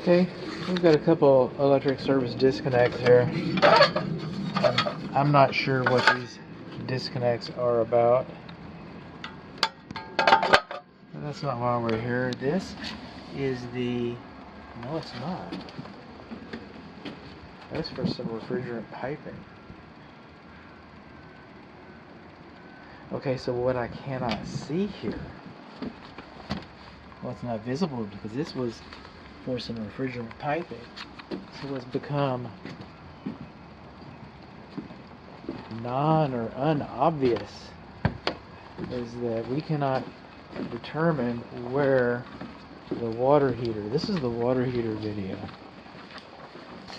Okay, we've got a couple electric service disconnects here. I'm not sure what these disconnects are about. But that's not why we're here. This is the... No, it's not. That's for some refrigerant piping. Okay, so what I cannot see here, well, it's not visible because this was for some refrigerant piping. So what's become non or unobvious is that we cannot determine where the water heater, this is the water heater video,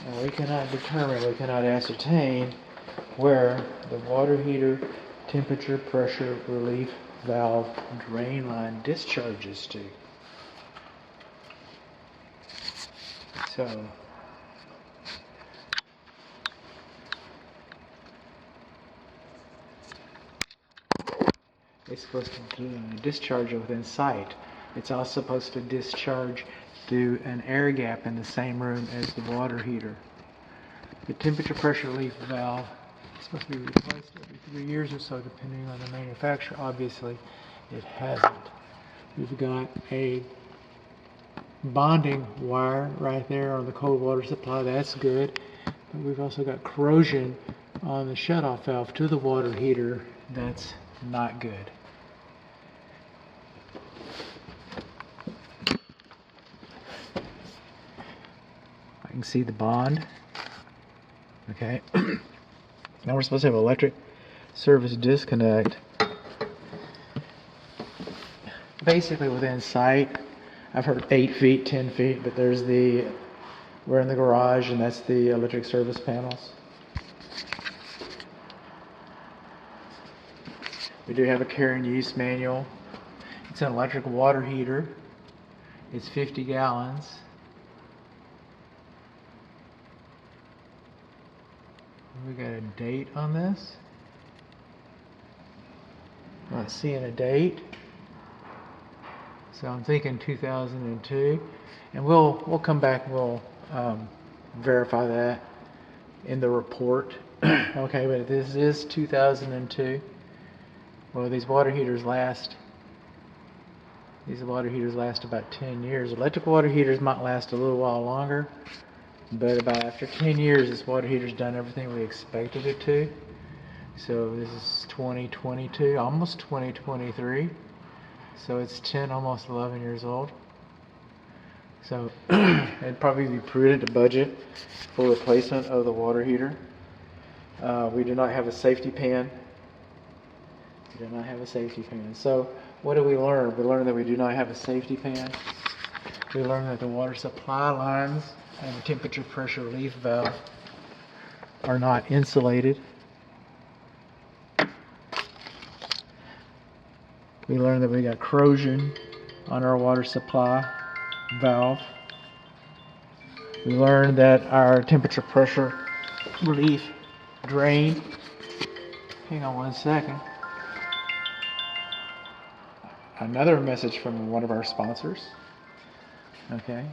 and we cannot ascertain where the water heater temperature pressure relief valve drain line discharges to. So it's supposed to discharge within sight. It's also supposed to discharge through an air gap in the same room as the water heater. The temperature pressure relief valve is supposed to be replaced every 3 years or so, depending on the manufacturer. Obviously, it hasn't. We've got a bonding wire right there on the cold water supply. That's good. But we've also got corrosion on the shutoff valve to the water heater. That's not good. I can see the bond. Okay. Now we're supposed to have electric service disconnect basically within sight. I've heard 8 feet, 10 feet, but we're in the garage, and that's the electric service panels. We do have a care and use manual. It's an electric water heater. It's 50 gallons. We got a date on this. I'm not seeing a date. So I'm thinking 2002, and we'll come back and we'll verify that in the report. Okay, but this is 2002. Well, these water heaters last about 10 years. Electric water heaters might last a little while longer, but about after 10 years, this water heater's done everything we expected it to. So this is 2022, almost 2023. So it's 10, almost 11 years old. So it'd probably be prudent to budget for replacement of the water heater. We do not have a safety pan. So what do we learn? We learned that we do not have a safety pan. We learned that the water supply lines and the temperature pressure relief valve are not insulated. We learned that we got corrosion on our water supply valve. We learned that our temperature pressure relief drain, hang on one second. Another message from one of our sponsors. Okay.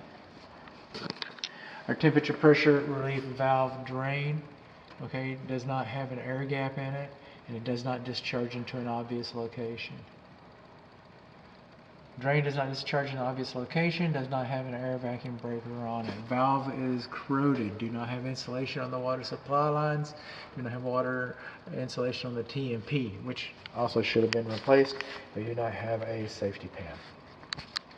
Our temperature pressure relief valve drain, okay, does not have an air gap in it, and it does not discharge into an obvious location. Drain does not discharge in an obvious location, does not have an air vacuum breaker on it. Valve is corroded, do not have insulation on the water supply lines, do not have water insulation on the T&P, which also should have been replaced, but do not have a safety pan.